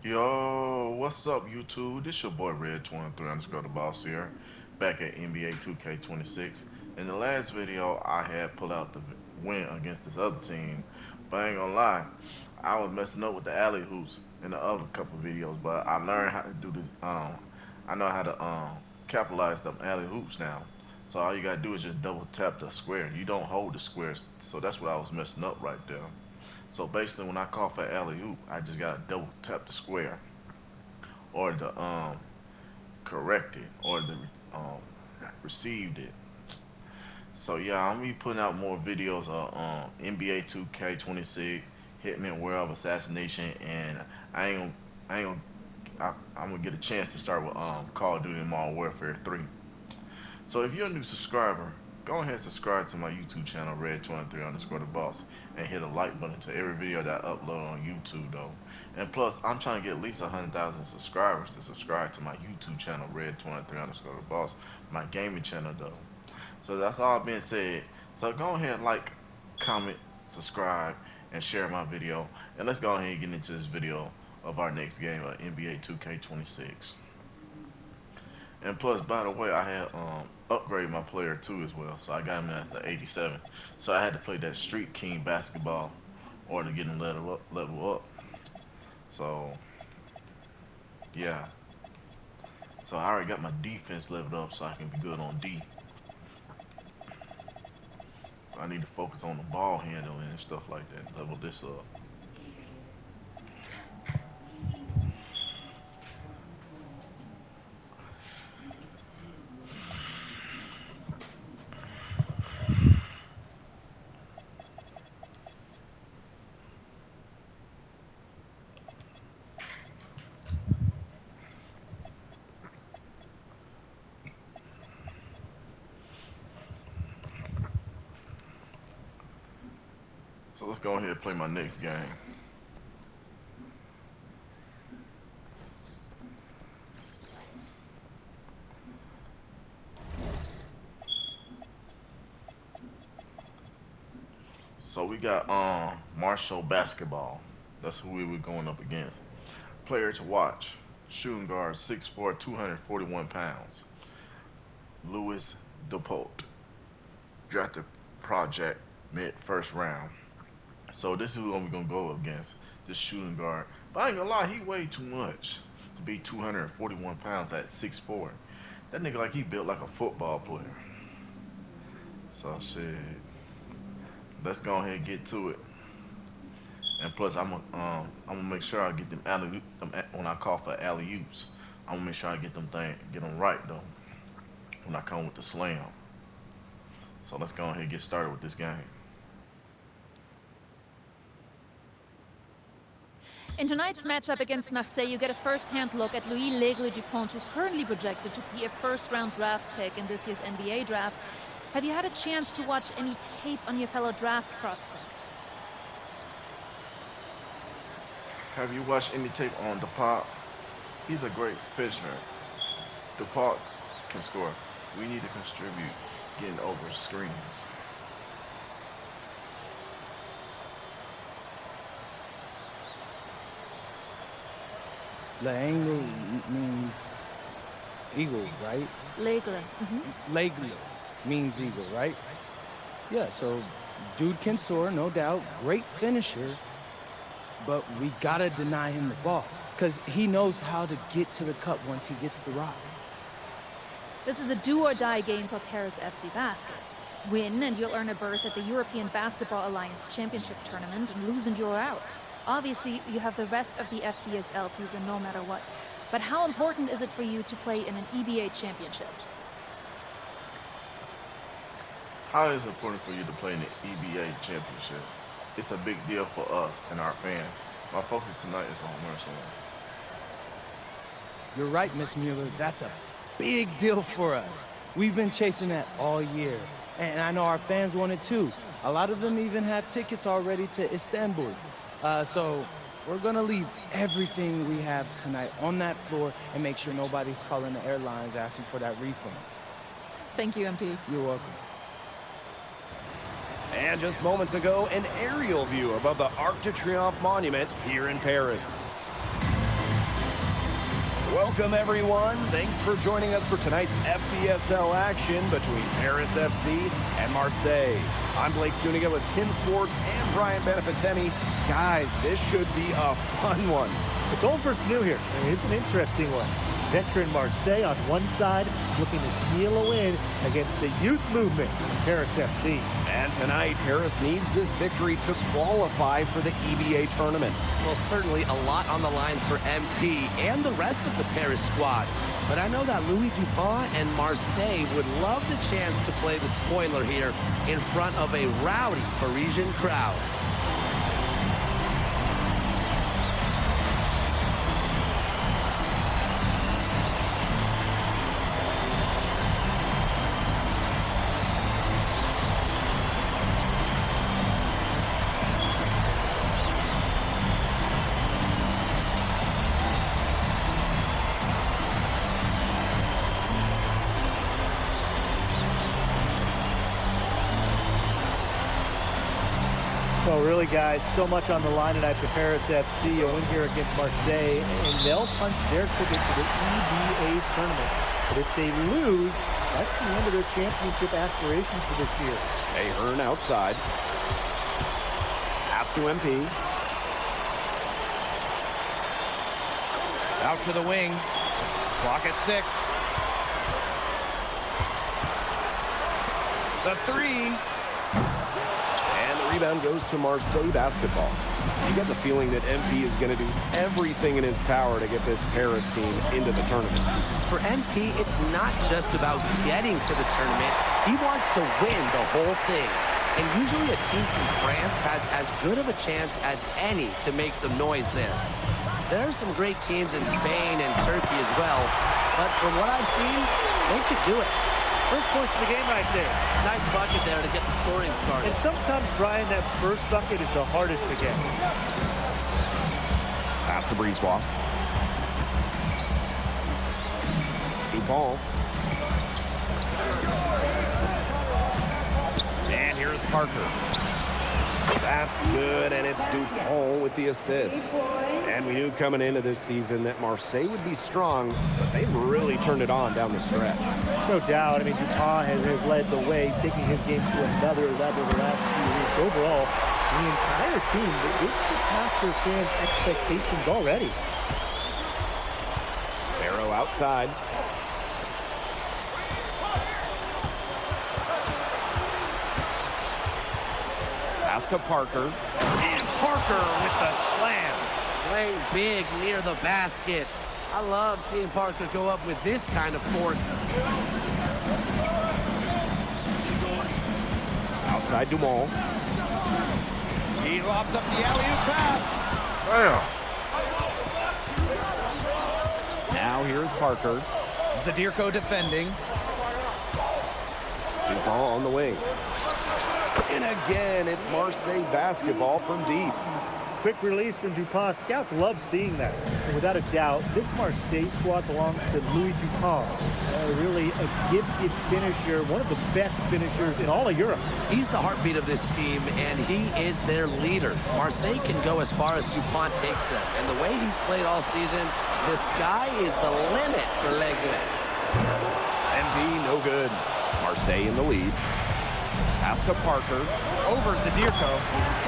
Yo, what's up, YouTube? This your boy Red23 underscore the boss here, back at NBA 2K26. In the last video, I had pulled out the win against this other team, but I ain't gonna lie, I was messing up with the alley hoops in the other couple videos, but I learned how to do this. I know how to capitalize them alley hoops now. So all you gotta do is just double tap the square. You don't hold the squares, so that's what I was messing up right there. So basically, when I call for alley oop, I just gotta double tap the square or the correct it or the um received it. So yeah, I'm gonna be putting out more videos of NBA 2K26, Hitman World of Assassination, and I ain't gonna, I ain't I'm gonna get a chance to start with Call of Duty Modern Warfare 3. So if you're a new subscriber, go ahead and subscribe to my YouTube channel, Red23 underscore the boss, and hit a like button to every video that I upload on YouTube though. And plus, I'm trying to get at least 100,000 subscribers to subscribe to my YouTube channel, Red23 underscore the boss, my gaming channel though. So that's all being said. So go ahead and like, comment, subscribe, and share my video. And let's go ahead and get into this video of our next game of NBA 2K26. And plus, by the way, I had upgraded my player too as well, so I got him at the 87. So I had to play that Street King basketball or to get him level up. So yeah, so I already got my defense leveled up, so I can be good on D. I need to focus on the ball handling and stuff like that. Level this up. So let's go ahead and play my next game. So we got Marshall basketball. That's who we were going up against. Player to watch. Shooting guard, 6'4", 241 pounds. Louis DePote. Drafted project mid first round. So this is who we're gonna go against. This shooting guard. But I ain't gonna lie, he weighed too much to be 241 pounds at 6'4". That nigga like he built like a football player. So shit. Let's go ahead and get to it. And plus, I'm gonna make sure I get them when I call for alley oops. I'm gonna make sure I get them right though when I come with the slam. So let's go ahead and get started with this game. In tonight's matchup against Marseille, you get a first-hand look at Louis L'Aigle Dupont, who's currently projected to be a first-round draft pick in this year's NBA draft. Have you had a chance to watch any tape on your fellow draft prospect? Have you watched any tape on DePaul? He's a great finisher. DePaul can score. We need to contribute getting over screens. L'Aigle means eagle, right? L'Aigle. L'Aigle means eagle, right? Yeah, so dude can soar, no doubt. Great finisher. But we gotta deny him the ball, because he knows how to get to the cup once he gets the rock. This is a do-or-die game for Paris FC Basket. Win and you'll earn a berth at the European Basketball Alliance Championship Tournament, and lose and you're out. Obviously, you have the rest of the FBSL season no matter what. But how important is it for you to play in an EBA championship? How is it important for you to play in the EBA championship? It's a big deal for us and our fans. My focus tonight is on Marseille. You're right, Miss Mueller. That's a big deal for us. We've been chasing that all year. And I know our fans want it too. A lot of them even have tickets already to Istanbul. So we're gonna leave everything we have tonight on that floor and make sure nobody's calling the airlines asking for that refund. Thank you, MP. You're welcome. And just moments ago, an aerial view above the Arc de Triomphe monument here in Paris. Welcome, everyone. Thanks for joining us for tonight's FPSL action between Paris FC and Marseille. I'm Blake Zuniga with Tim Swartz and Brian Beneficeni. Guys, this should be a fun one. It's old versus new here. I mean, it's an interesting one. Veteran Marseille on one side looking to steal a win against the youth movement in Paris FC. And tonight, Paris needs this victory to qualify for the EBA tournament. Well, certainly a lot on the line for MP and the rest of the Paris squad. But I know that Louis Dupont and Marseille would love the chance to play the spoiler here in front of a rowdy Parisian crowd. Well, really, guys, so much on the line tonight for Paris FC. A win here against Marseille, and they'll punch their ticket to the EBA tournament. But if they lose, that's the end of their championship aspirations for this year. Ahern outside. Pass to MP. Out to the wing. Clock at 6. The 3. And the rebound goes to Marseille basketball. You get the feeling that MP is going to do everything in his power to get this Paris team into the tournament. For MP, it's not just about getting to the tournament. He wants to win the whole thing. And usually a team from France has as good of a chance as any to make some noise there. There are some great teams in Spain and Turkey as well, but from what I've seen, they could do it. First points of the game right there. Nice bucket there to get the scoring started. And sometimes, Brian, that first bucket is the hardest to get. Pass to Brisebois. Dupont. And here's Parker. That's good, and it's Dupont with the assist. And we knew coming into this season that Marseille would be strong, but they've really turned it on down the stretch. No doubt. I mean, Dupont has led the way, taking his game to another level the last few weeks. Overall, the entire team, they've surpassed their fans' expectations already. Barrow outside. Pass to Parker. And Parker with the slam. Playing big near the basket. I love seeing Parker go up with this kind of force. Outside Dumont. He lobs up the alley-oop pass. Damn. Now here's Parker. Zadirko defending. Dupont on the wing. And again, it's Marseille basketball from deep. Quick release from Dupont. Scouts love seeing that. And without a doubt, this Marseille squad belongs to Louis Dupont. Really a gifted finisher, one of the best finishers in all of Europe. He's the heartbeat of this team, and he is their leader. Marseille can go as far as Dupont takes them. And the way he's played all season, the sky is the limit for Leglen. MP no good. Marseille in the lead. Pass to Parker. Over Zadirko.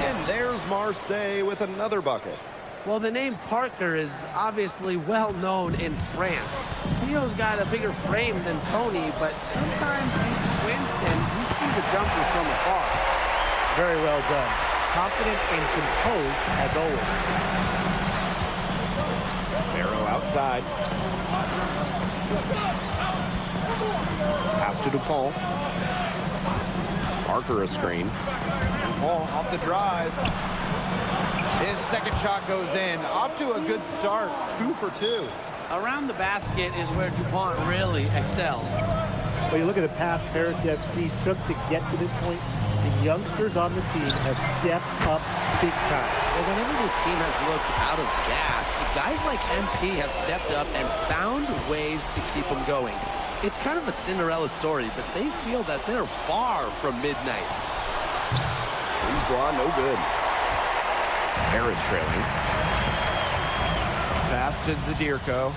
And there's Marseille with another bucket. Well, the name Parker is obviously well known in France. Theo's got a bigger frame than Tony, but sometimes you squint and you see the jumper from afar. Very well done. Confident and composed as always. Barrow outside. Pass to Dupont. Parker a screen. Dupont off the drive. His second shot goes in. Off to a good start. 2 for 2. Around the basket is where Dupont really excels. So you look at the path Paris FC took to get to this point. The youngsters on the team have stepped up big time. Well, whenever this team has looked out of gas, guys like MP have stepped up and found ways to keep them going. It's kind of a Cinderella story, but they feel that they're far from midnight. Brisebois no good. Paris trailing. Pass to Zadirko.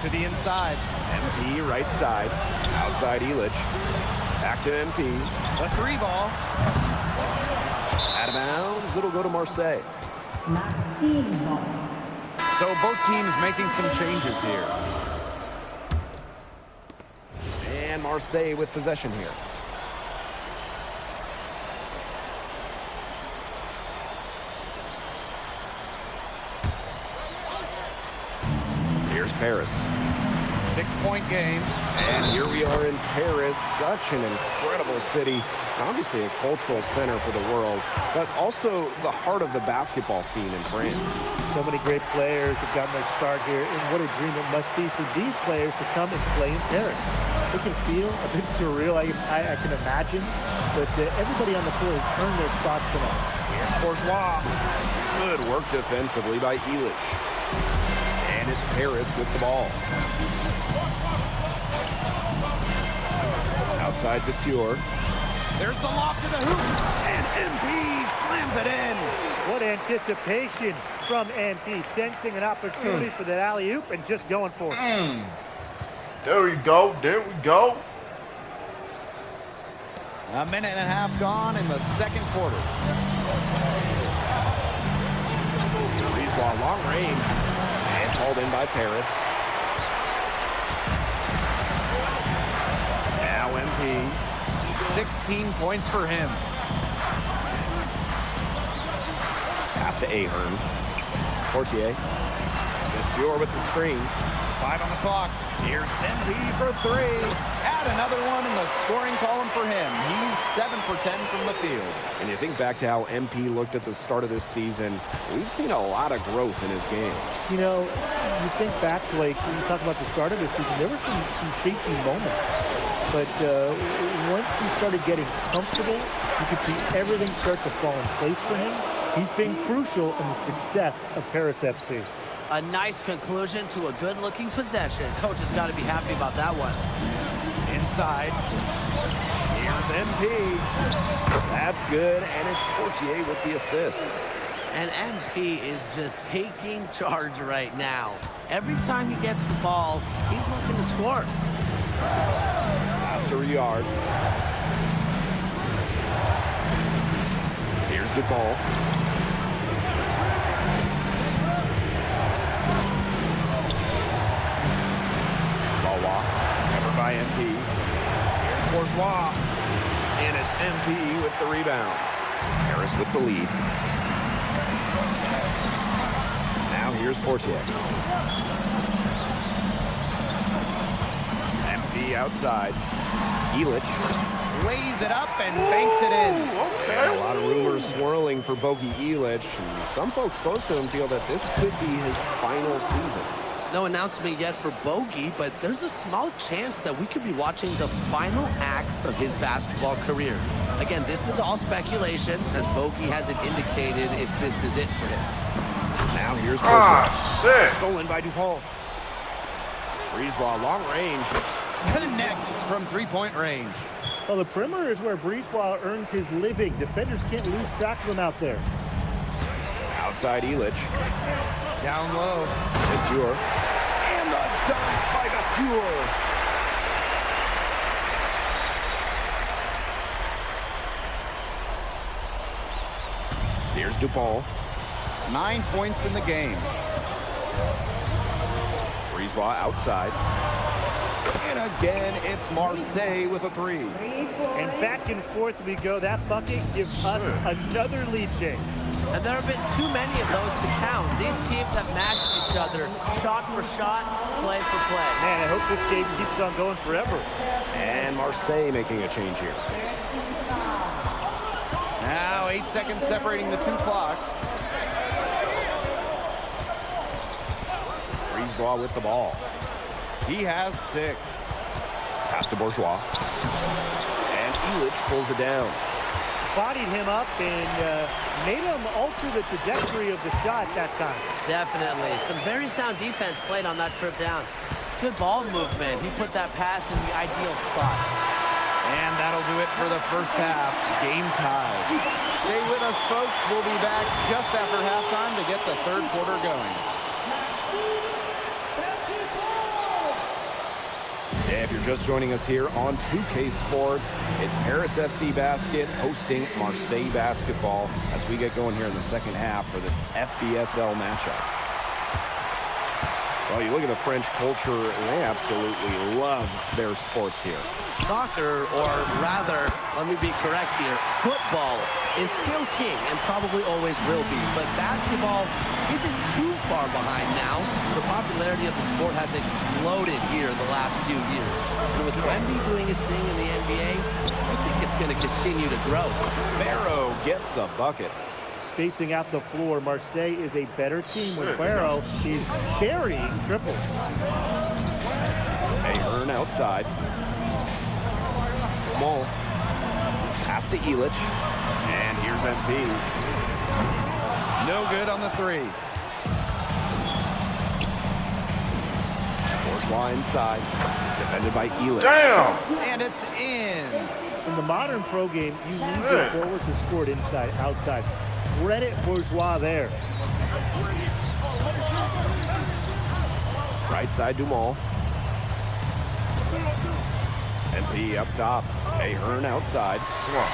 To the inside. MP right side. Outside Illich. Back to MP. A 3-ball. Out of bounds. It'll go to Marseille. So both teams making some changes here. And Marseille with possession here. Here's Paris. 6-point game. And here we are in Paris, such an incredible city. Obviously a cultural center for the world, but also the heart of the basketball scene in France. So many great players have gotten their start here, and what a dream it must be for these players to come and play in Paris. It can feel a bit surreal, I can imagine, but everybody on the floor has earned their spots tonight. Here's Bourgeois. Good work defensively by Illich. And it's Paris with the ball. Outside Vasseur. There's the lob to the hoop. And MP slams it in. What anticipation from MP, sensing an opportunity for that alley-oop and just going for it. There we go. There we go. A minute and a half gone in the second quarter. Brisebois long range. And hauled in by Paris. Now MP. 16 points for him. Pass to Ahern. Portier. Vasseur with the screen. 5 on the clock. Here's MP for 3. Add another one in the scoring column for him. He's 7 for 10 from the field. And you think back to how MP looked at the start of this season, we've seen a lot of growth in his game. You know, you think back, Blake, when you talk about the start of this season, there were some shaky moments. But once he started getting comfortable, you could see everything start to fall in place for him. He's been crucial in the success of Paris FC. A nice conclusion to a good-looking possession. Coach has got to be happy about that one. Inside. Here's MP. That's good, and it's Portier with the assist. And MP is just taking charge right now. Every time he gets the ball, he's looking to score. Pass to Riyard. Here's the ball. Covered by MP. Here's Bourgeois. And it's MP with the rebound. Paris with the lead. Now here's Portier. MP outside. Illich lays it up and banks it in. Okay. A lot of rumors swirling for Bogi Illich. And some folks close to him feel that this could be his final season. No announcement yet for Bogi, but there's a small chance that we could be watching the final act of his basketball career. Again, this is all speculation, as Bogi hasn't indicated if this is it for him. Now here's Shit. stolen by DuPont. Brisebois long range. Connects from 3-point range. Well, the perimeter is where Brisebois earns his living. Defenders can't lose track of him out there. Outside Illich. Down low. Vasseur. And the dunk by Vasseur. Here's DuPont. 9 points in the game. Brisebois outside. And again, it's Marseille with a 3. And back and forth we go. That bucket gives us another lead change. And there have been too many of those to count. These teams have matched each other, shot for shot, play for play. Man, I hope this game keeps on going forever. And Marseille making a change here. Now 8 seconds separating the 2 clocks. Brisebois with the ball. He has 6. Pass to Bourgeois. And Illich pulls it down. Bodied him up and made him alter the trajectory of the shot that time. Definitely. Some very sound defense played on that trip down. Good ball movement. He put that pass in the ideal spot. And that'll do it for the first half. Game tied. Stay with us. us, folks. We'll be back just after halftime to get the third quarter going. If you're just joining us here on 2K Sports, it's Paris FC Basket hosting Marseille Basketball as we get going here in the second half for this FBSL matchup. Well, you look at the French culture, they absolutely love their sports here. Soccer, or rather, let me be correct here, football is still king and probably always will be, but basketball isn't too far behind now. The popularity of the sport has exploded here in the last few years. And with Wemby doing his thing in the NBA, I think it's going to continue to grow. Barrow gets the bucket. Spacing out the floor, Marseille is a better team when Barrow is carrying triples. Ahern outside. Mole. Pass to Elich. And here's MP. No good on the three. Bourgeois inside. Defended by Elich. Damn! And it's in. In the modern pro game, you need your forward to score it inside, outside. Credit Bourgeois there. Right side, Dumal. MP up top. Ahern outside. Come on.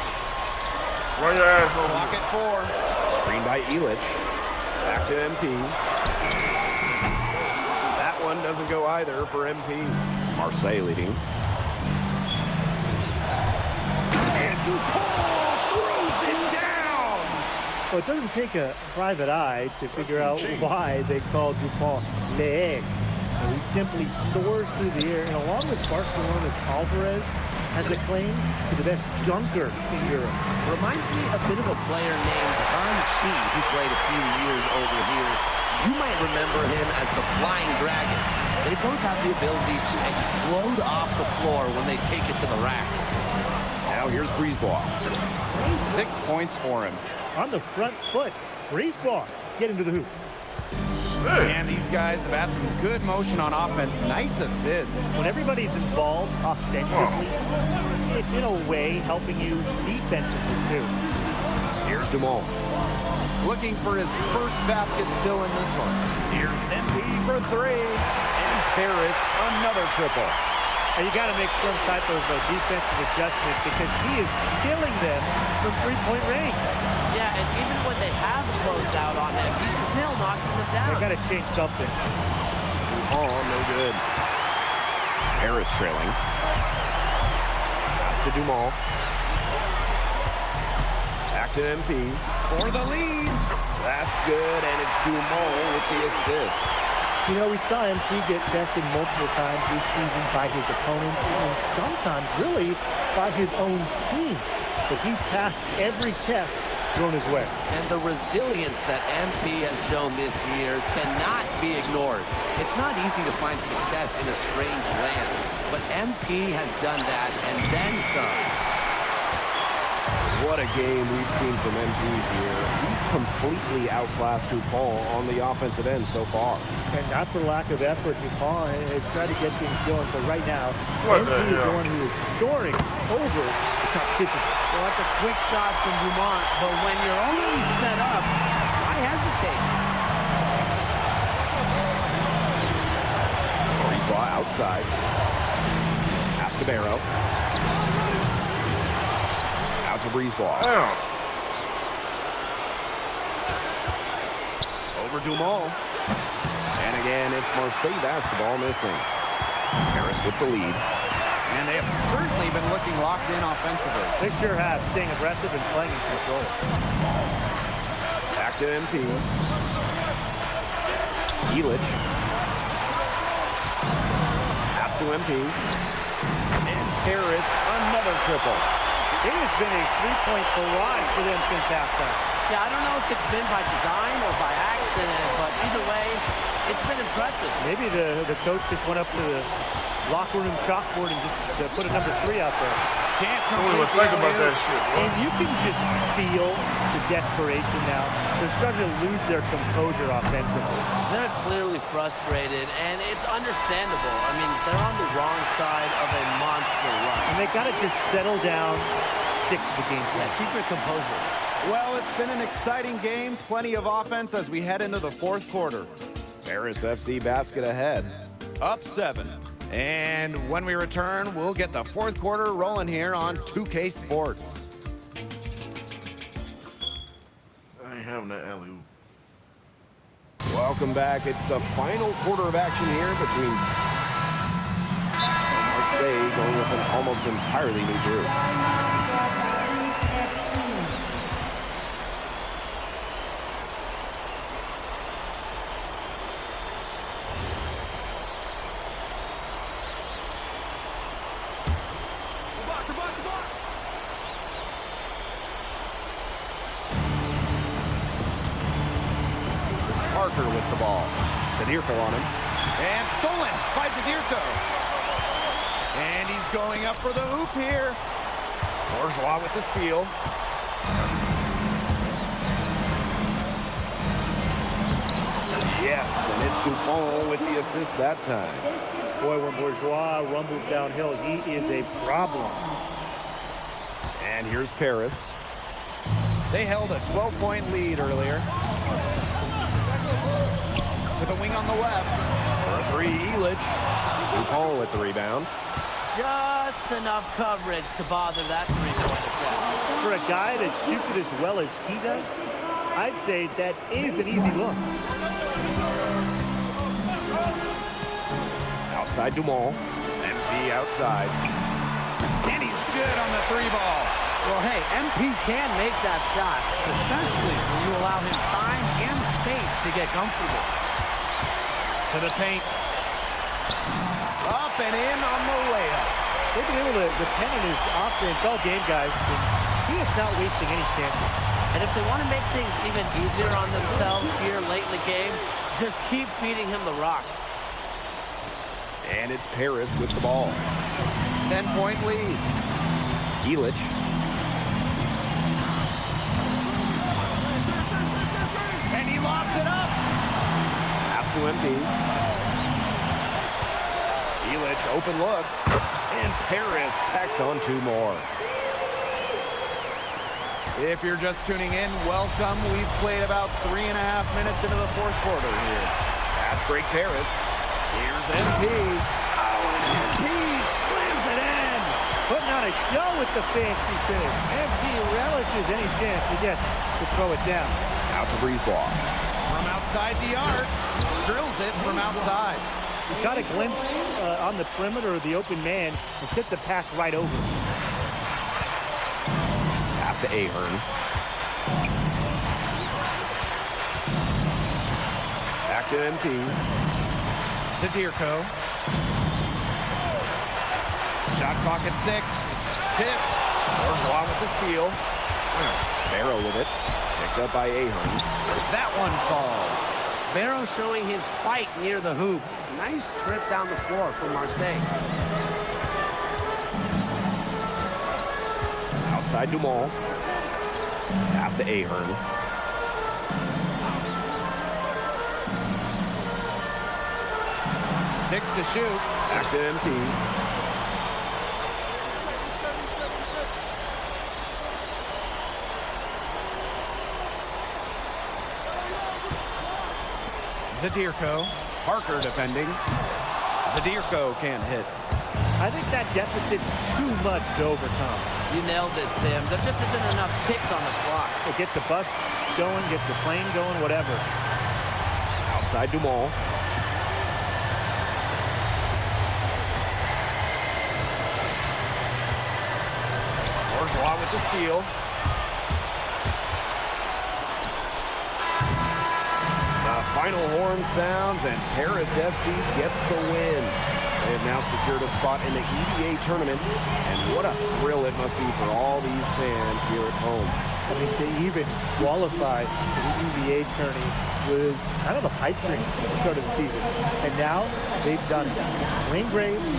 Run your ass over. Clock at 4. Screen by Elich. Back to MP. That one doesn't go either for MP. Marseille leading. And DuPont throws it down. Well, it doesn't take a private eye to figure out why they call DuPont Le. He simply soars through the air, and along with Barcelona's Alvarez, has a claim to the best dunker in Europe. Reminds me a bit of a player named Han Chi, who played a few years over here. You might remember him as the Flying Dragon. They both have the ability to explode off the floor when they take it to the rack. Now here's Brisebois. 6 points for him. On the front foot, Brisebois getting to the hoop. And these guys have had some good motion on offense. Nice assists. When everybody's involved offensively, it's in a way helping you defensively too. Here's Dumont. Looking for his first basket still in this one. Here's MP for 3. And Paris, another triple. And you got to make some type of a defensive adjustment because he is killing them from three-point range. Yeah, and even when they have closed out on him, he's still knocking them down. They got to change something. Oh, no good. Paris trailing. Pass to Dumont. Back to MP for the lead. That's good, and it's Dumont with the assist. You know, we saw MP get tested multiple times this season by his opponents and sometimes really by his own team. But he's passed every test thrown his way. And the resilience that MP has shown this year cannot be ignored. It's not easy to find success in a strange land, but MP has done that and then some. What a game we've seen from MP here. He's completely outclassed DuPont on the offensive end so far. And not for lack of effort, DuPont has tried to get things going, but right now, What MP the is the hell? one who is soaring over the competition. Well, that's a quick shot from Dumont, but when you're already set up, why hesitate? Brisebois outside. Pass to Barrow. Out to Brisebois. Damn. Over Dumont. And again, it's Marseille basketball missing. Paris with the lead. And they have certainly been looking locked in offensively. They sure have, staying aggressive and playing in control. Back to MP. Elich. Pass to MP. And Paris, another triple. It has been a three-point barrage for them since halftime. Yeah, I don't know if it's been by design or by accident, but either way, it's been impressive. Maybe the coach just went up to the locker room chalkboard and just put a number 3 out there. Can't Don't even think about that shit, bro. And you can just feel the desperation now. They're starting to lose their composure offensively. They're clearly frustrated, and it's understandable. I mean, they're on the wrong side of a monster run. And they got to just settle down, stick to the game plan. Keep your composure. Well, it's been an exciting game. Plenty of offense as we head into the fourth quarter. Paris FC basket ahead. Up 7. And when we return, we'll get the fourth quarter rolling here on 2K Sports. I ain't having that alley-oop. Welcome back. It's the final quarter of action here between Marseille going with an almost entirely new group. Parker with the ball. Zadirko on him. And stolen by Zadirko. And he's going up for the hoop here. Bourgeois with the steal. Yes, and it's Dupont with the assist that time. Boy, when Bourgeois rumbles downhill, he is a problem. And here's Paris. They held a 12-point lead earlier. To the wing on the left. For a three, Elitch. Dupont with the rebound. Just enough coverage to bother that three-point attack. For a guy that shoots it as well as he does, I'd say that is an easy look. Outside Dumont. MP outside. And he's good on the three ball. Well, hey, MP can make that shot, especially when you allow him time and space to get comfortable. To the paint. Up and in on the layup. They've been able to depend on his offense all game, guys. And he is not wasting any chances. And if they want to make things even easier on themselves here late in the game, just keep feeding him the rock. And it's Paris with the ball. 10-point lead. Elitch. And he lobs it up. Pass to MP. Elitch, open look. And Paris tacks on 2 more. If you're just tuning in, welcome. We've played about 3.5 minutes into the fourth quarter here. Fast break Paris. Here's MP. Oh, and MP slams it in. Putting on a show with the fancy finish. MP relishes any chance he gets to throw it down. It's out to Brisebois. From outside the arc. Drills it from outside. He got a glimpse on the perimeter of the open man and sent the pass right over. Pass to Ahern. Back to MP. Zadirko. Shot clock at 6. Tipped. Bourgeois with the steal. Barrow with it. Picked up by Ahern. That one falls. Barrow showing his fight near the hoop. Nice trip down the floor for Marseille. Outside Dumont. Pass to Ahern. Six to shoot. Back to MP. Zadirko. Parker defending. Zadirko can't hit. I think that deficit's too much to overcome. You nailed it, Tim. There just isn't enough ticks on the clock. Well, get the bus going, get the plane going, whatever. Outside Dumont. Bourgeois with the steal. Final horn sounds, and Paris FC gets the win. They have now secured a spot in the EDA tournament, and what a thrill it must be for all these fans here at home. I mean, to even qualify for the EDA tourney was kind of a pipe dream at the start of the season. And now they've done it. Wayne Graves,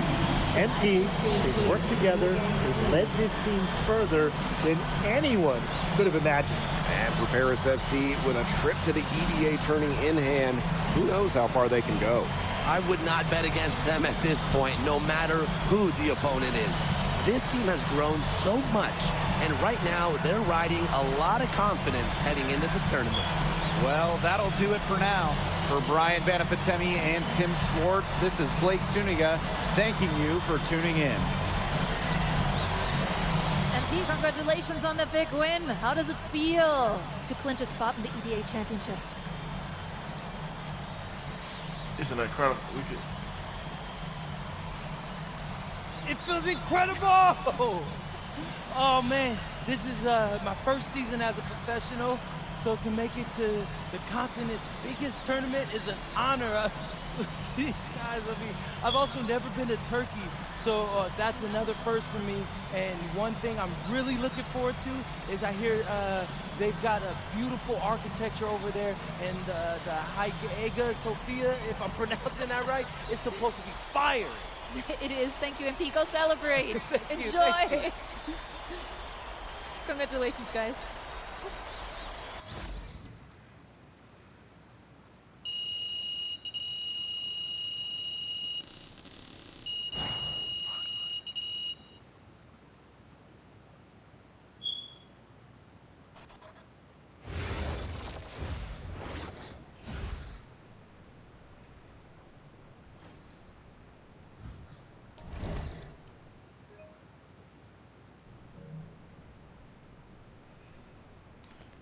MP, they've worked together, they've led this team further than anyone could have imagined. And for Paris FC, with a trip to the EDA tourney in hand, who knows how far they can go. I would not bet against them at this point, no matter who the opponent is. This team has grown so much, and right now they're riding a lot of confidence heading into the tournament. Well, that'll do it for now. For Brian Benefitemi and Tim Swartz, this is Blake Suniga thanking you for tuning in. MP, congratulations on the big win. How does it feel to clinch a spot in the EBA championships? It's an incredible. It feels incredible! Oh man, this is my first season as a professional, so to make it to the continent's biggest tournament is an honor. These guys, I mean, I've also never been to Turkey, so that's another first for me. And one thing I'm really looking forward to is I hear they've got a beautiful architecture over there, and the Hagia Sophia, if I'm pronouncing that right, is supposed to be fire. It is. Thank you, MP. Go celebrate. Thank you, Enjoy. thank you. Congratulations, guys.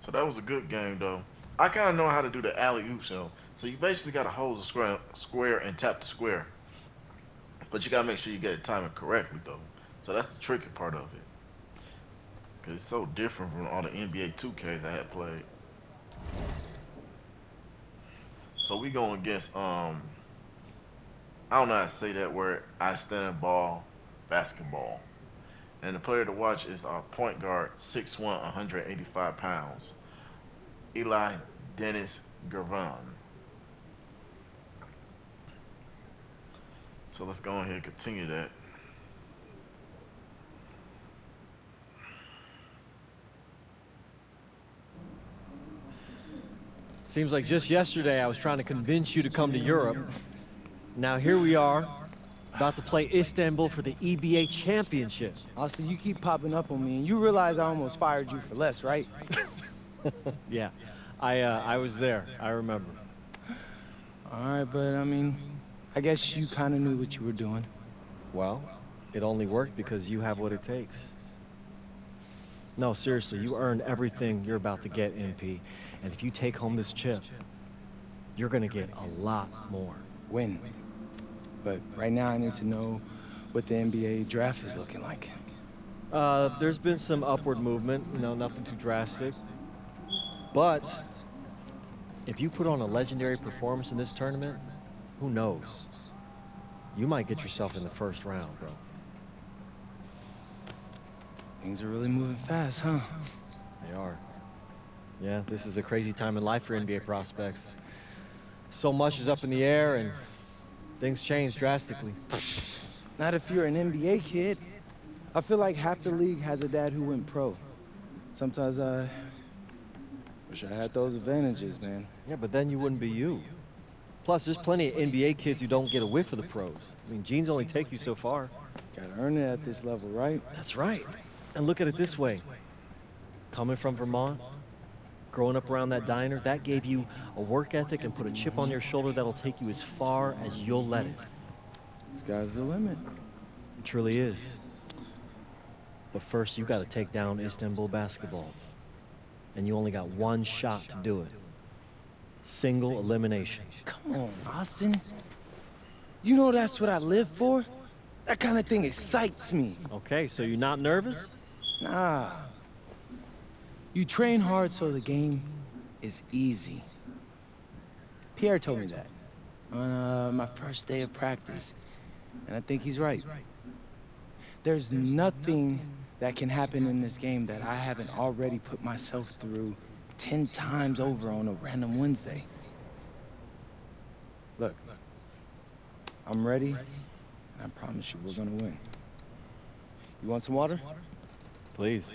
So that was a good game, though. I kind of know how to do the alley-oop, so you basically got to hold the square and tap the square. But you got to make sure you get it timed correctly, though. So that's the tricky part of it. Because it's so different from all the NBA 2Ks I had played. So we going against, I don't know how to say that word, Istanbul basketball. And the player to watch is our point guard, 6'1", 185 pounds, Eli Dennis Gervon. So let's go ahead and continue that. Seems like just yesterday I was trying to convince you to come to Europe. Now here we are, about to play Istanbul for the EBA championship. Austin, you keep popping up on me, and you realize I almost fired you for less, right? Yeah, I was there. I remember. All right, but I mean, I guess you kind of knew what you were doing. Well, it only worked because you have what it takes. No, seriously, you earned everything you're about to get, MP. And if you take home this chip, you're gonna get a lot more. Win. But right now I need to know what the NBA draft is looking like. There's been some upward movement, you know, nothing too drastic. But if you put on a legendary performance in this tournament, who knows? You might get yourself in the first round, bro. Things are really moving fast, huh? They are. Yeah, this is a crazy time in life for NBA prospects. So much is up in the air and things change drastically. Not if you're an NBA kid. I feel like half the league has a dad who went pro. Sometimes I wish I had those advantages, man. Yeah, but then you wouldn't be you. Plus, there's plenty of NBA kids who don't get a whiff of the pros. I mean, genes only take you so far. Gotta earn it at this level, right? That's right. And look at it this way. Coming from Vermont, growing up around that diner, that gave you a work ethic and put a chip on your shoulder that'll take you as far as you'll let it. Sky's the limit. It truly is. But first, you gotta take down Istanbul basketball. And you only got one shot to do it. Single elimination. Come on, Austin. You know that's what I live for? That kind of thing excites me. Okay, so you're not nervous? Nah. You train hard so the game is easy. Pierre told me that on my first day of practice, and I think he's right. There's nothing that can happen in this game that I haven't already put myself through 10 times over on a random Wednesday. Look, I'm ready, and I promise you we're gonna win. You want some water? Please.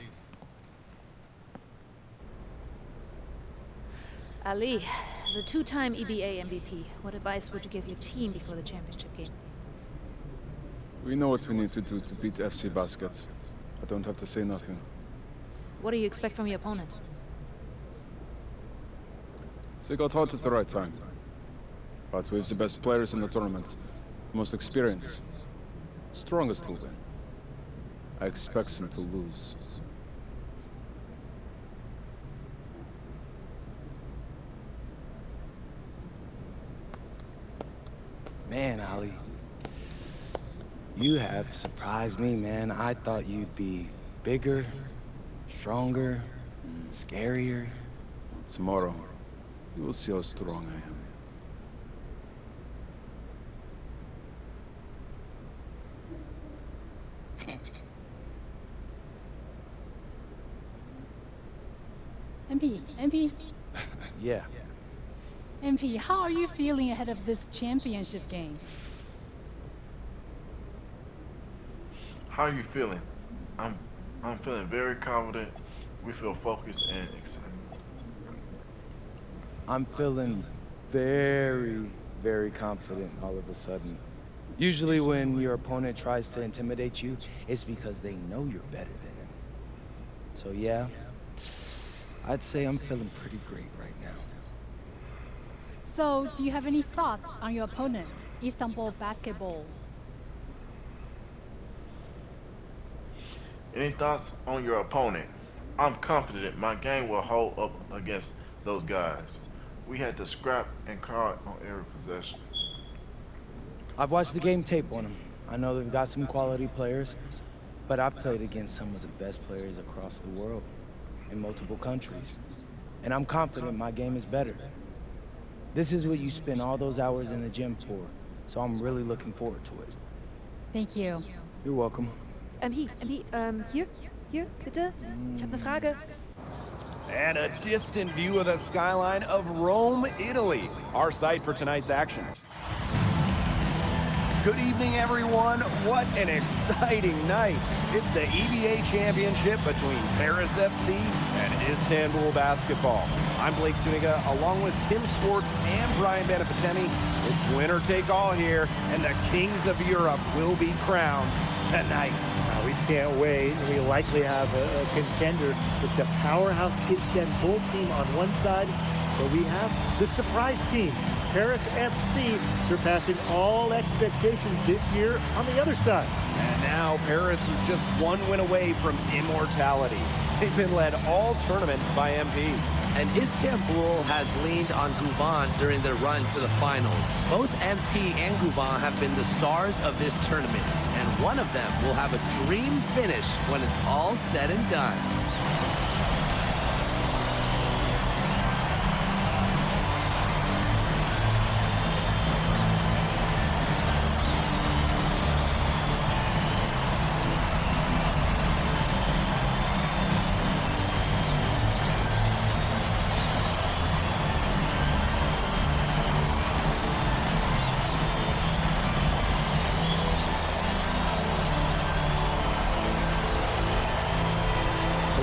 Ali, as a two-time EBA MVP, what advice would you give your team before the championship game? We know what we need to do to beat FC Baskets. I don't have to say nothing. What do you expect from your opponent? They got hot at the right time. But we have the best players in the tournament, the most experience, strongest will win. I expect them to lose. Man, Ali, you have surprised me, man. I thought you'd be bigger, stronger, scarier. Tomorrow, you will see how strong I am. MP, Yeah. MP, how are you feeling ahead of this championship game? How are you feeling? I'm feeling very confident. We feel focused and excited. I'm feeling very, very confident all of a sudden. Usually when your opponent tries to intimidate you, it's because they know you're better than them. So yeah, I'd say I'm feeling pretty great right now. So, do you have any thoughts on your opponents, Istanbul Basketball? Any thoughts on your opponent? I'm confident my game will hold up against those guys. We had to scrap and card on every possession. I've watched the game tape on them. I know they've got some quality players, but I've played against some of the best players across the world in multiple countries. And I'm confident my game is better. This is what you spend all those hours in the gym for, so I'm really looking forward to it. Thank you. You're welcome. Hier, bitte. Ich habe eine Frage. And a distant view of the skyline of Rome, Italy, our site for tonight's action. Good evening, everyone. What an exciting night. It's the EBA championship between Paris FC and Istanbul Basketball. I'm Blake Suniga, along with Tim Swartz and Brian Benefitemi. It's winner take all here, and the kings of Europe will be crowned tonight. We can't wait. We likely have a contender with the powerhouse Istanbul team on one side, but we have the surprise team, Paris FC, surpassing all expectations this year on the other side. And now Paris is just one win away from immortality. They've been led all tournament by MP. And Istanbul has leaned on Guvan during their run to the finals. Both MP and Guvan have been the stars of this tournament, and one of them will have a dream finish when it's all said and done.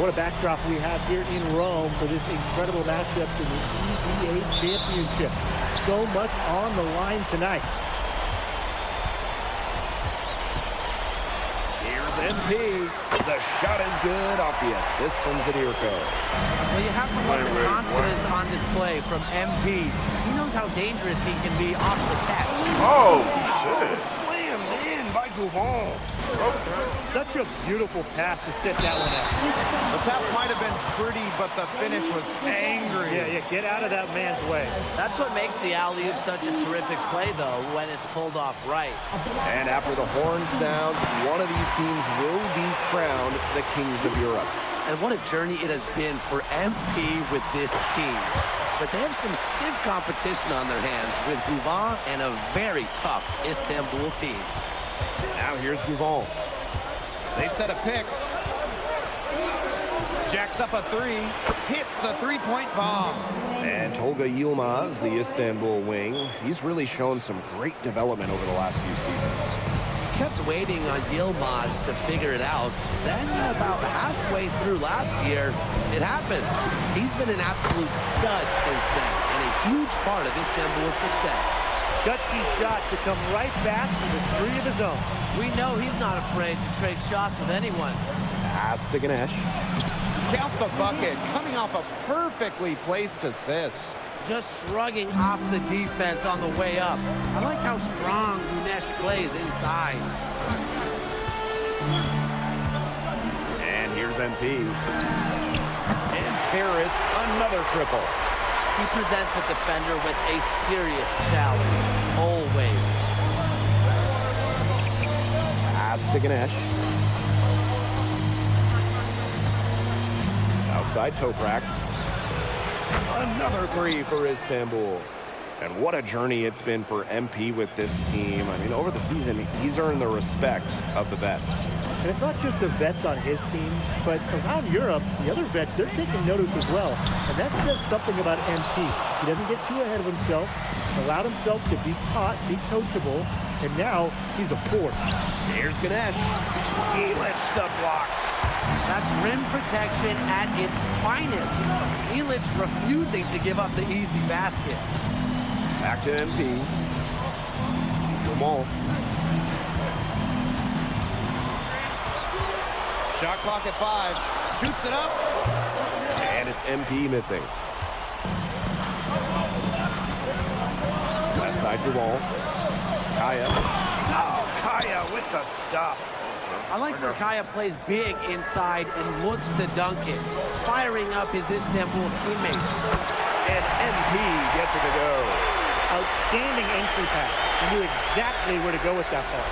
What a backdrop we have here in Rome for this incredible matchup in the EBA Championship. So much on the line tonight. Here's MP. The shot is good off the assist from Zadirko. Well, you have to love the confidence on display from MP. He knows how dangerous he can be off the catch. Oh, shit. Slammed in by Guvan. Such a beautiful pass to set that one up. The pass might have been pretty, but the finish was angry. Yeah, get out of that man's way. That's what makes the alley-oop such a terrific play, though, when it's pulled off right. And after the horn sounds, one of these teams will be crowned the kings of Europe. And what a journey it has been for MP with this team. But they have some stiff competition on their hands with Guvan and a very tough Istanbul team. Now here's Guvan. They set a pick. Jacks up a three. Hits the three-point bomb. And Tolga Yilmaz, the Istanbul wing, he's really shown some great development over the last few seasons. Kept waiting on Yilmaz to figure it out. Then about halfway through last year, it happened. He's been an absolute stud since then and a huge part of Istanbul's success. gutsy shot to come right back with 3 of his own. We know he's not afraid to trade shots with anyone. Pass to Ganesh. Count the bucket, coming off a perfectly placed assist. Just shrugging off the defense on the way up. I like how strong Ganesh plays inside. And here's MP. And Paris, another triple. He presents a defender with a serious challenge, always. Pass to Ganesh. Outside Toprak. Another 3 for Istanbul. And what a journey it's been for MP with this team. I mean, over the season, he's earned the respect of the vets. And it's not just the vets on his team, but around Europe, the other vets, they're taking notice as well. And that says something about MP. He doesn't get too ahead of himself, allowed himself to be taught, be coachable, and now he's a force. Here's Ganesh. He lets the block. That's rim protection at its finest. Ilic refusing to give up the easy basket. Back to MP. Jamal. Shot clock at 5. Shoots it up. And it's MP missing. Left side Jamal. Kaya. Oh, Kaya with the stuff. I like where Kaya plays big inside and looks to dunk it, firing up his Istanbul teammates. And MP gets it to go. Outstanding entry pass. He knew exactly where to go with that ball.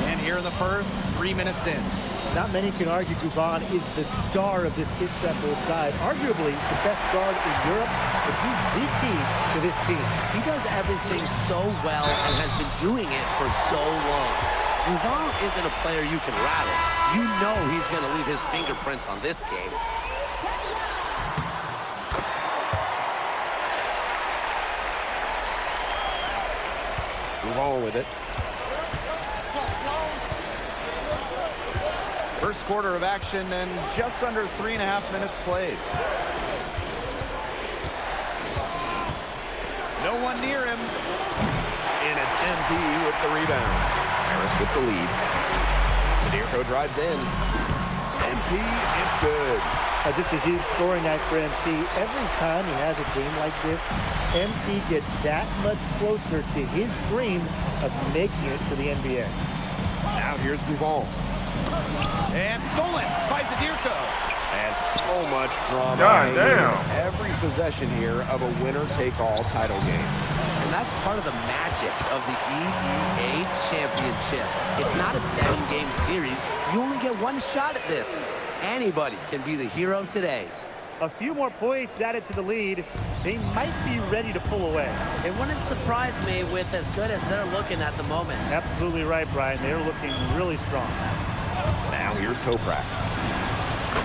And here in the first, 3 minutes in. Not many can argue Guvan is the star of this Istanbul side. Arguably the best guard in Europe, but he's the key to this team. He does everything so well and has been doing it for so long. Guvan isn't a player you can rattle. You know he's going to leave his fingerprints on this game. Guvan with it. First quarter of action and just under 3.5 minutes played. No one near him. And it's MP with the rebound. Harris with the lead. Sadirko drives in. MP, it's good. Just a huge scoring night for MP. Every time he has a game like this, MP gets that much closer to his dream of making it to the NBA. Now here's Guvan. And stolen by Sadirko. And so much drama. God damn. Every possession here of a winner-take-all title game. And that's part of the magic of the EBA Championship. It's not a 7-game series. You only get one shot at this. Anybody can be the hero today. A few more points added to the lead. They might be ready to pull away. It wouldn't surprise me with as good as they're looking at the moment. Absolutely right, Brian. They're looking really strong. Now here's Toprak.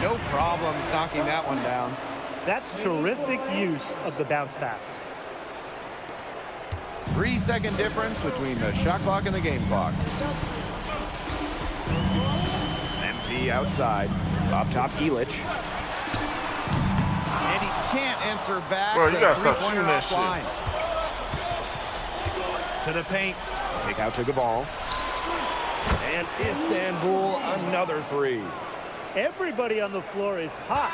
No problems knocking that one down. That's terrific use of the bounce pass. 3-second difference between the shot clock and the game clock. MP outside. Up top, Ilic. And he can't answer back. Bro, you gotta stop three-pointer shooting that offline. To the paint. Kick out to Gaval. And Istanbul, another 3. Everybody on the floor is hot.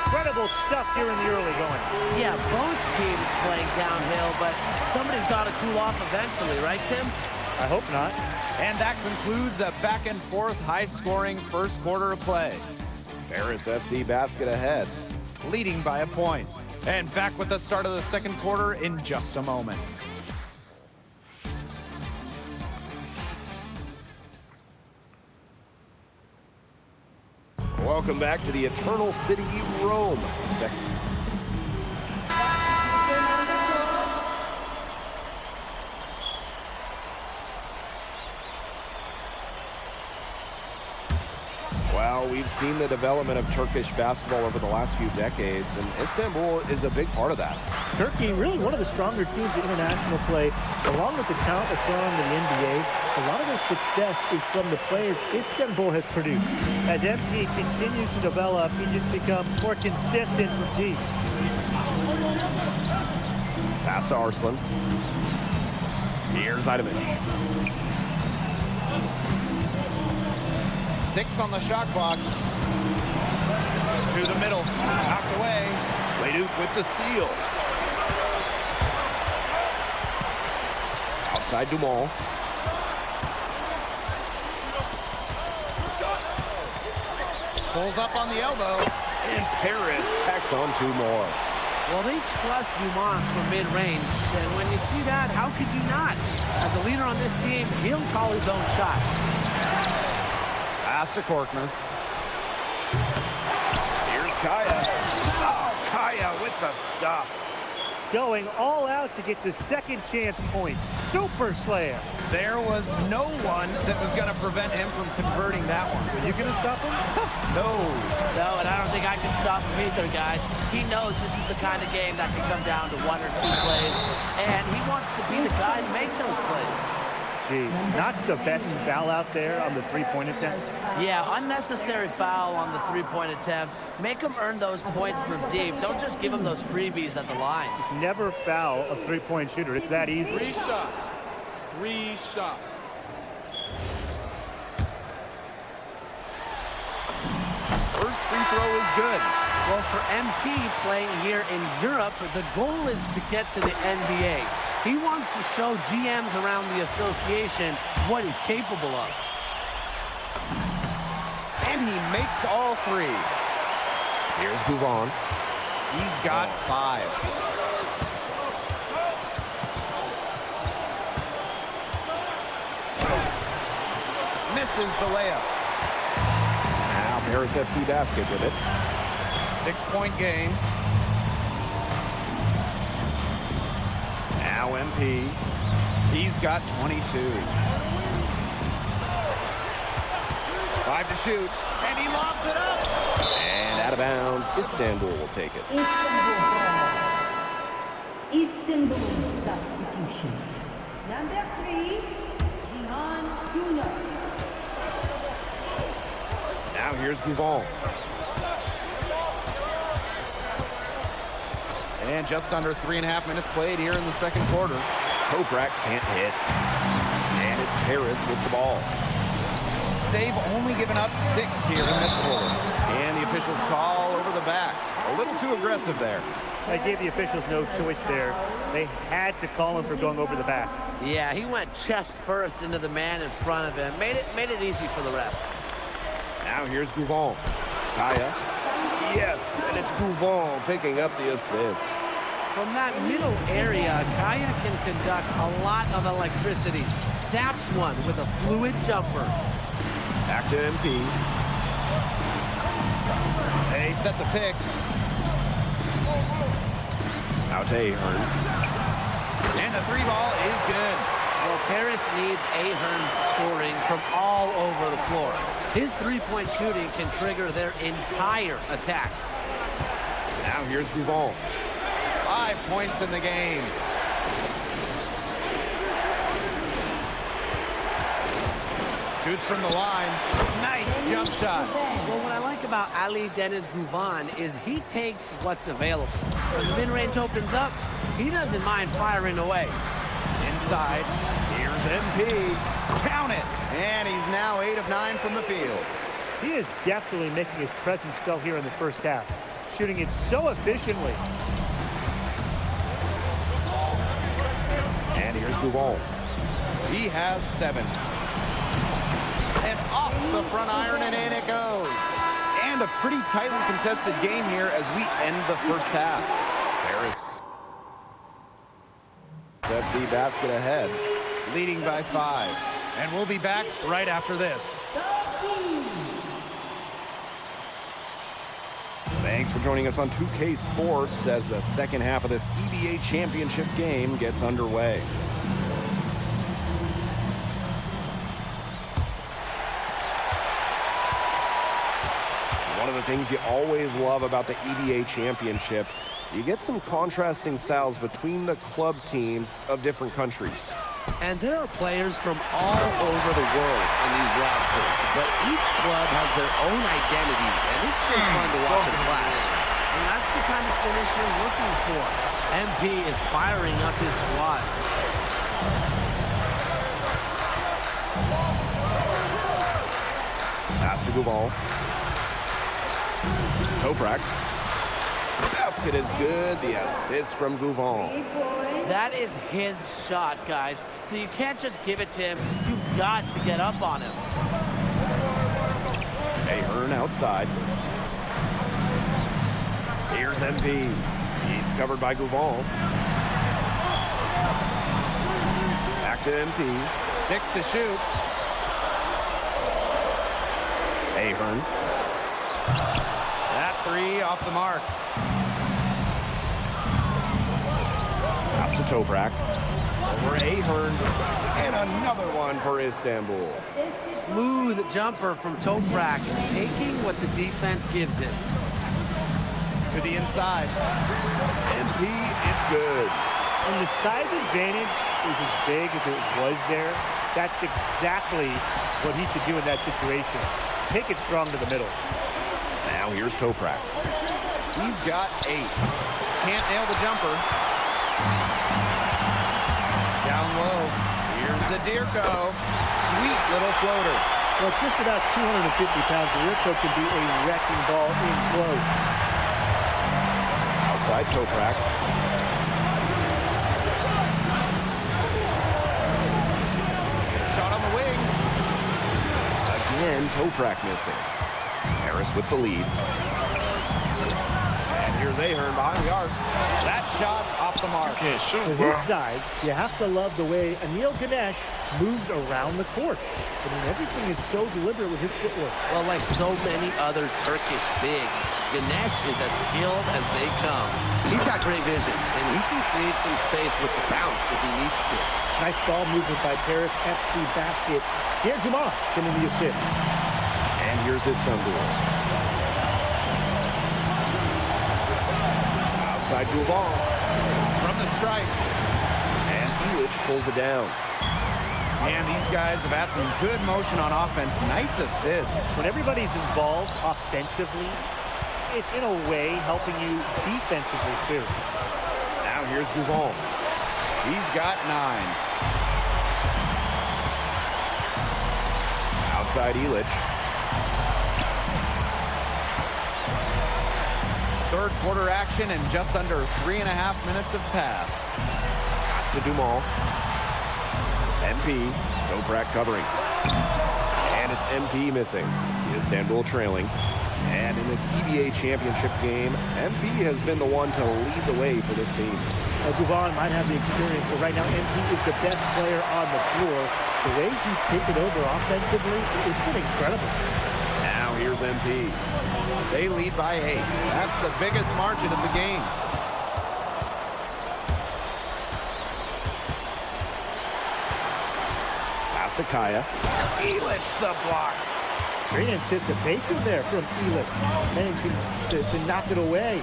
Incredible stuff here in the early going. Yeah, both teams playing downhill, but somebody's got to cool off eventually, right, Tim? I hope not. And that concludes a back-and-forth, high-scoring first quarter of play. Paris FC basket ahead. Leading by a point. And back with the start of the second quarter in just a moment. Welcome back to the Eternal City, Rome. Well, we've seen the development of Turkish basketball over the last few decades, and Istanbul is a big part of that. Turkey, really one of the stronger teams in international play, along with the talent that's gone on to the NBA. A lot of their success is from the players Istanbul has produced. As MP continues to develop, he just becomes more consistent from deep. Pass to Arslan. Here's Idomich. 6 on the shot clock. To the middle. Knocked away. Leduc with the steal. Outside Dumont. Pulls up on the elbow. And Paris tacks on 2 more. Well, they trust Dumont for mid-range, and when you see that, how could you not? As a leader on this team, he'll call his own shots. Pass to Korkmaz. Here's Kaya. Oh, Kaya with the stuff. Going all out to get the second chance point. Super slam. There was no one that was going to prevent him from converting that one. Are you going to stop him? No. No, and I don't think I can stop him either, guys. He knows this is the kind of game that can come down to 1 or 2 plays, and he wants to be the guy to make those plays. Jeez, not the best foul out there on the three-point attempt. Yeah, unnecessary foul on the three-point attempt. Make him earn those points from deep. Don't just give him those freebies at the line. Just never foul a three-point shooter. It's that easy. 3 shots. 3 shots. First free throw is good. Well, for MP playing here in Europe, the goal is to get to the NBA. He wants to show GMs around the association what he's capable of. And he makes all 3. Here's Gouvan. He's got 5. Misses the layup. Now Paris FC basket with it. 6-point game. Now MP. He's got 22. 5 to shoot. And he lobs it up. And out of bounds, Istanbul will take it. Istanbul substitution. Number 3, Jihan Tuna. Now here's Gouvan. And just under 3.5 minutes played here in the second quarter. Toprak can't hit. And it's Paris with the ball. They've only given up 6 here in this quarter. And the officials call over the back. A little too aggressive there. I gave the officials no choice there. They had to call him for going over the back. Yeah, he went chest first into the man in front of him. Made it easy for the refs. Now here's Gouvan. Kaya. Yes, and it's Gouvan picking up the assist. From that middle area, Kaya can conduct a lot of electricity. Zaps one with a fluid jumper. Back to MP. They set the pick. Out to Ahern. And the 3 ball is good. Well, Paris needs Ahern's scoring from all over the floor. His three-point shooting can trigger their entire attack. Now here's Gouvan. 5 points in the game. Shoots from the line. Nice jump shot. Well, what I like about Ali Deniz Gouvan is he takes what's available. When the mid-range opens up, he doesn't mind firing away. Inside, here's MP. Count it. And he's now 8 of 9 from the field. He is definitely making his presence felt here in the first half, shooting it so efficiently. And here's Gouvan. He has 7. And off the front iron, and in it goes. And a pretty tightly contested game here as we end the first half. Paris FC basket ahead. Leading by 5. And we'll be back right after this. Thanks for joining us on 2K Sports as the second half of this EBA championship game gets underway. One of the things you always love about the EBA championship, you get some contrasting styles between the club teams of different countries. And there are players from all over the world on these rosters, but each club has their own identity, and it's been fun to watch them clash. And that's the kind of finish you're looking for. MP is firing up his squad. Pass to Guvon. Toprak. Basket is good. The assist from Guvon. That is his shot, guys. So you can't just give it to him. You've got to get up on him. Ahern outside. Here's MP. He's covered by Guvon. Back to MP. 6 to shoot. Ahern. That three off the mark. Pass to Toprak. Over Ahern. And another one for Istanbul. Smooth jumper from Toprak, taking what the defense gives him. To the inside. MP, it's good. When the size advantage is as big as it was there, that's exactly what he should do in that situation. Take it strong to the middle. Now here's Toprak. He's got 8. Can't nail the jumper. Down low. Here's Zadirko. Sweet little floater. Well, just about 250 pounds, Zadirko can be a wrecking ball in close. Outside Toprak. Shot on the wing. Again, Toprak missing. Paris with the lead. And here's Ahern behind the arc. That shot off the mark. Can't shoot, With bro. his size, you have to love the way Anil Ganesh moves around the court. I mean, everything is so deliberate with his footwork. Well, like so many other Turkish bigs, Ganesh is as skilled as they come. He's got great vision, and he can create some space with the bounce if he needs to. Nice ball movement by Paris FC Basket. Here, Jamal getting the assist. And here's Istanbul. Outside Guvon. From the stripe. And Ilic pulls it down. And these guys have had some good motion on offense. Nice assists. When everybody's involved offensively, it's in a way helping you defensively too. Now here's Guvon. He's got 9. Outside Ilic. Third quarter action and just under 3.5 minutes have passed. Pass to Dumont. MP. Toprak covering. And it's MP missing. Istanbul trailing. And in this EBA championship game, MP has been the one to lead the way for this team. Guvon might have the experience, but right now MP is the best player on the floor. The way he's taken over offensively, it's been incredible. Now here's MP. They lead by 8. That's the biggest margin of the game. Pass to Kaya. Ilic the block. Great anticipation there from Ilic, managing to knock it away.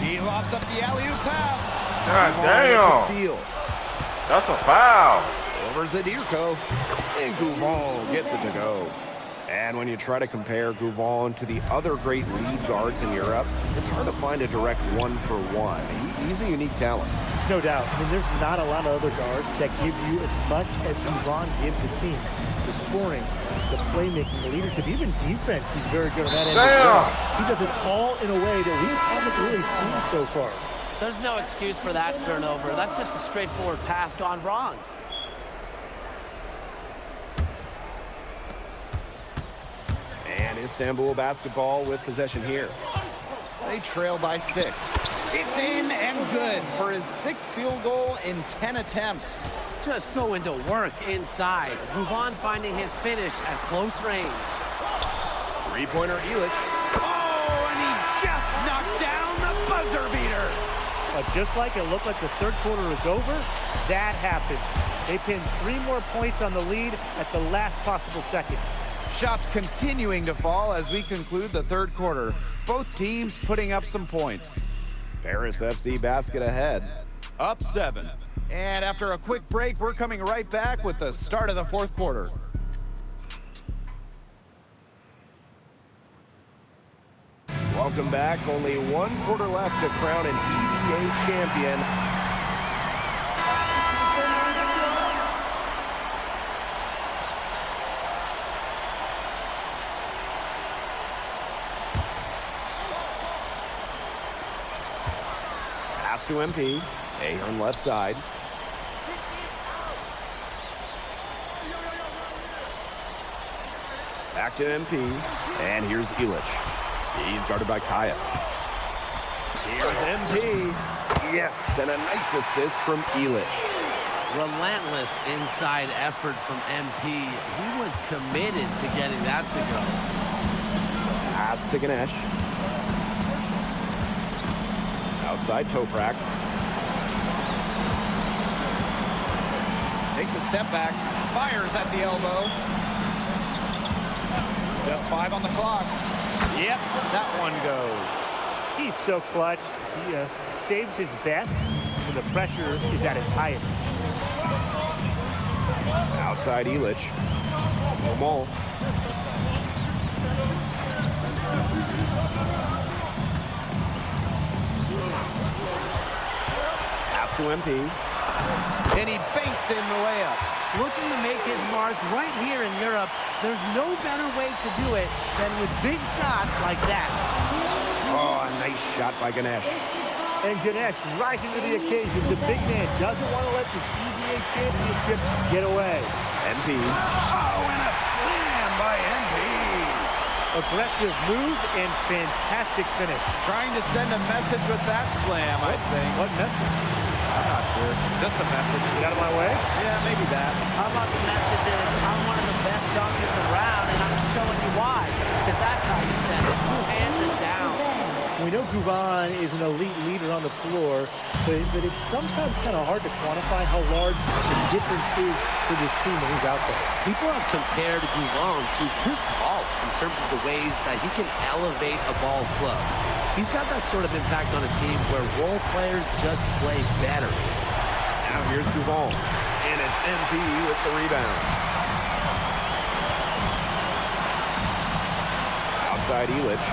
He lobs up the alley-oop pass. God Guvon damn. steal. That's a foul. Over Zadirko. And Guvon gets it to go. And when you try to compare Guvon to the other great lead guards in Europe, it's hard to find a direct one-for-one. He's a unique talent. No doubt. I mean, there's not a lot of other guards that give you as much as Guvon gives a team. The scoring, the playmaking, the leadership, even defense, he's very good on that end as well. He does it all in a way that we haven't really seen so far. There's no excuse for that turnover. That's just a straightforward pass gone wrong. And Istanbul basketball with possession here. They trail by 6. It's in and good for his 6th field goal in 10 attempts. Just going to work inside. Guvon finding his finish at close range. Three-pointer Ilic. Oh, and he just knocked down the buzzer beater. But just like it looked like the third quarter is over, that happens. They pinned 3 more points on the lead at the last possible second. Shots continuing to fall as we conclude the third quarter. Both teams putting up some points. Paris FC Basket ahead. Up 7. And after a quick break, we're coming right back with the start of the fourth quarter. Welcome back. Only 1 quarter left to crown an EBA champion. Pass to MP. Ahern left side. Back to MP. And here's Illich. He's guarded by Kaya. Here's MP. Yes, and a nice assist from Illich. Relentless inside effort from MP. He was committed to getting that to go. Pass to Ganesh. Outside Toprak. Takes a step back. Fires at the elbow. Just 5 on the clock. Yep, that one goes. He's so clutch. He saves his best when the pressure is at its highest. Outside Illich. No more. Pass to MP. And he banks in the layup. Looking to make his mark right here in Europe. There's no better way to do it than with big shots like that. Oh, a nice shot by Ganesh. And Ganesh rising to the occasion. The big man doesn't want to let this EVA championship get away. MP. Oh, and a slam by MP. Aggressive move and fantastic finish. Trying to send a message with that slam, I think. What message? I'm not sure. Just a message. Get out of my way? Yeah, maybe that. How about the message is, I'm one of the best dunkers around, and I'm showing you why. Because that's how you send it. 2 hands and down. We know Gouvan is an elite leader on the floor, but it's sometimes kind of hard to quantify how large the difference is for this team when he's out there. People have compared Gouvan to Chris Paul in terms of the ways that he can elevate a ball club. He's got that sort of impact on a team where role players just play better. Now here's Gouvan. And it's MP with the rebound. Outside Illich.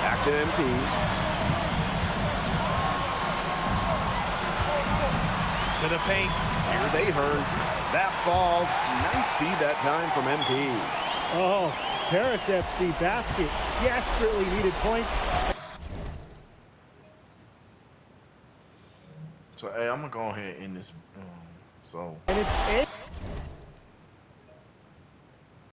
Back to MP. To the paint. Here's Ahern. That falls. Nice feed that time from MP. Oh, Paris FC basket. Desperately needed points. So, hey, I'm going to go ahead and end this. And it's